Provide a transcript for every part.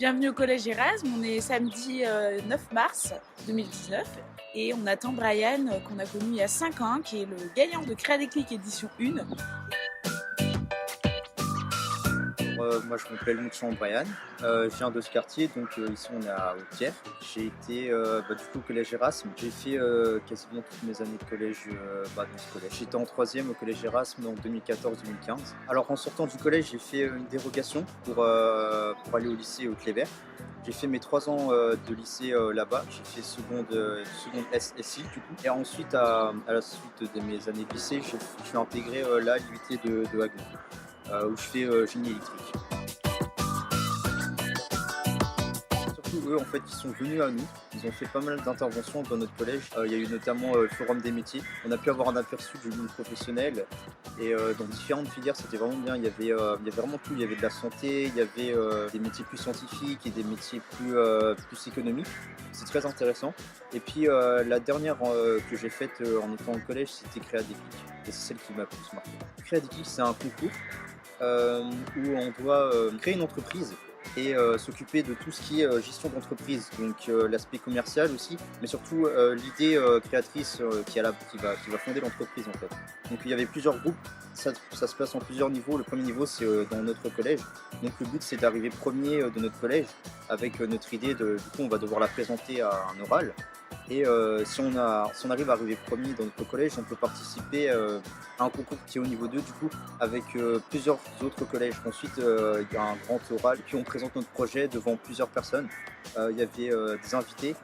Bienvenue au collège Erasme, on est samedi 9 mars 2019 et on attend Brian qu'on a connu il y a 5 ans, qui est le gagnant de Créadéclic édition 1. Moi je m'appelle Moutchan Brian, je viens de ce quartier, donc ici on est à Haute-Pierre. J'ai été du coup au collège Erasme, j'ai fait quasiment toutes mes années de collège dans ce collège. J'étais en troisième au collège Erasme en 2014-2015. Alors en sortant du collège j'ai fait une dérogation pour aller au lycée au Clévert. J'ai fait mes 3 ans de lycée là-bas, j'ai fait seconde SSI du coup. Et ensuite à la suite de mes années de lycée, je suis intégré là à l'UT de Haguenau, où je fais génie électrique. Surtout eux en fait ils sont venus à nous, ils ont fait pas mal d'interventions dans notre collège. Il y a eu notamment le forum des métiers, on a pu avoir un aperçu du monde professionnel et dans différentes filières c'était vraiment bien. Il y avait vraiment tout, il y avait de la santé, il y avait des métiers plus scientifiques et des métiers plus économiques. C'est très intéressant. Et puis la dernière que j'ai faite en étant au collège c'était Créadéclic et c'est celle qui m'a plus marqué. Créadéclic c'est un concours où on doit créer une entreprise et s'occuper de tout ce qui est gestion d'entreprise, donc l'aspect commercial aussi, mais surtout l'idée créatrice qui va fonder l'entreprise en fait. Donc il y avait plusieurs groupes, ça se passe en plusieurs niveaux. Le premier niveau c'est dans notre collège, donc le but c'est d'arriver premier de notre collège avec notre idée, du coup on va devoir la présenter à un oral. Et si on arrive à arriver premier dans notre collège, on peut participer à un concours qui est au niveau 2 du coup, avec plusieurs autres collèges. Ensuite, il y a un grand oral, puis on présente notre projet devant plusieurs personnes. Il y avait des invités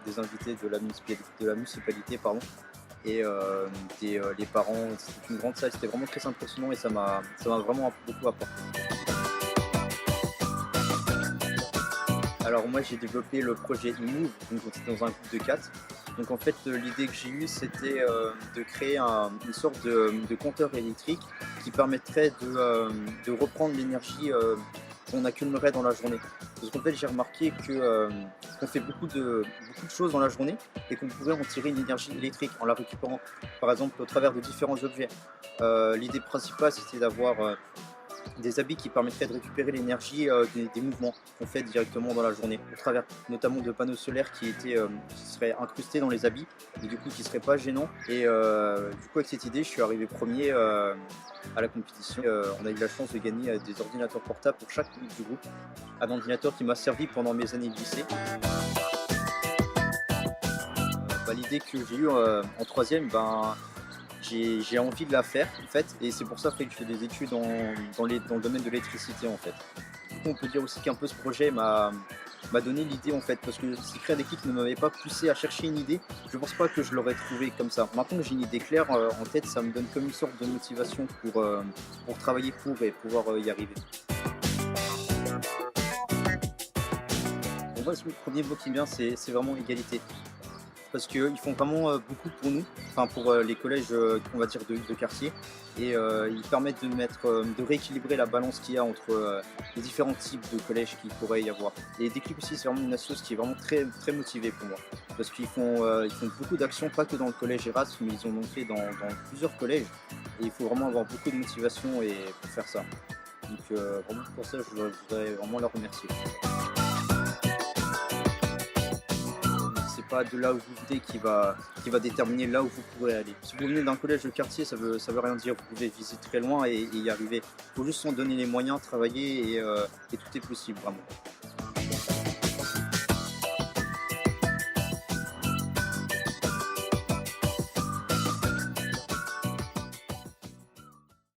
de la municipalité pardon, et les parents. C'était une grande salle, c'était vraiment très impressionnant et ça m'a vraiment beaucoup apporté. Alors moi j'ai développé le projet eMove, donc on était dans un groupe de 4. Donc en fait l'idée que j'ai eue c'était de créer une sorte de compteur électrique qui permettrait de reprendre l'énergie qu'on accumulerait dans la journée. Parce qu'en fait j'ai remarqué qu'on fait beaucoup de choses dans la journée et qu'on pourrait en tirer une énergie électrique en la récupérant par exemple au travers de différents objets. L'idée principale c'était d'avoir des habits qui permettraient de récupérer l'énergie des mouvements qu'on fait directement dans la journée, au travers notamment de panneaux solaires qui seraient incrustés dans les habits et du coup qui ne seraient pas gênants. Et du coup avec cette idée je suis arrivé premier à la compétition. On a eu la chance de gagner des ordinateurs portables pour chaque du groupe, un ordinateur qui m'a servi pendant mes années de lycée. L'idée que j'ai eue en troisième, j'ai envie de la faire en fait, et c'est pour ça que je fais des études dans le domaine de l'électricité en fait. Du coup on peut dire aussi qu'un peu ce projet m'a donné l'idée en fait, parce que si Créadéclic ne m'avait pas poussé à chercher une idée, je pense pas que je l'aurais trouvé comme ça. Maintenant que j'ai une idée claire en tête, ça me donne comme une sorte de motivation pour travailler pour et pouvoir y arriver. Pour moi le premier mot qui vient c'est vraiment égalité. Parce qu'ils font vraiment beaucoup pour nous, enfin pour les collèges on va dire de quartier, et ils permettent de rééquilibrer la balance qu'il y a entre les différents types de collèges qu'il pourrait y avoir. Et Déclic aussi c'est vraiment une association qui est vraiment très, très motivée pour moi, parce qu'ils font beaucoup d'actions, pas que dans le collège Erasme, mais ils en ont fait dans plusieurs collèges, et il faut vraiment avoir beaucoup de motivation pour faire ça. Donc vraiment pour ça je voudrais vraiment leur remercier. Pas de là où vous venez qui va déterminer là où vous pourrez aller. Si vous venez d'un collège de quartier, ça veut rien dire. Vous pouvez visiter très loin et y arriver. Il faut juste s'en donner les moyens, travailler et tout est possible vraiment.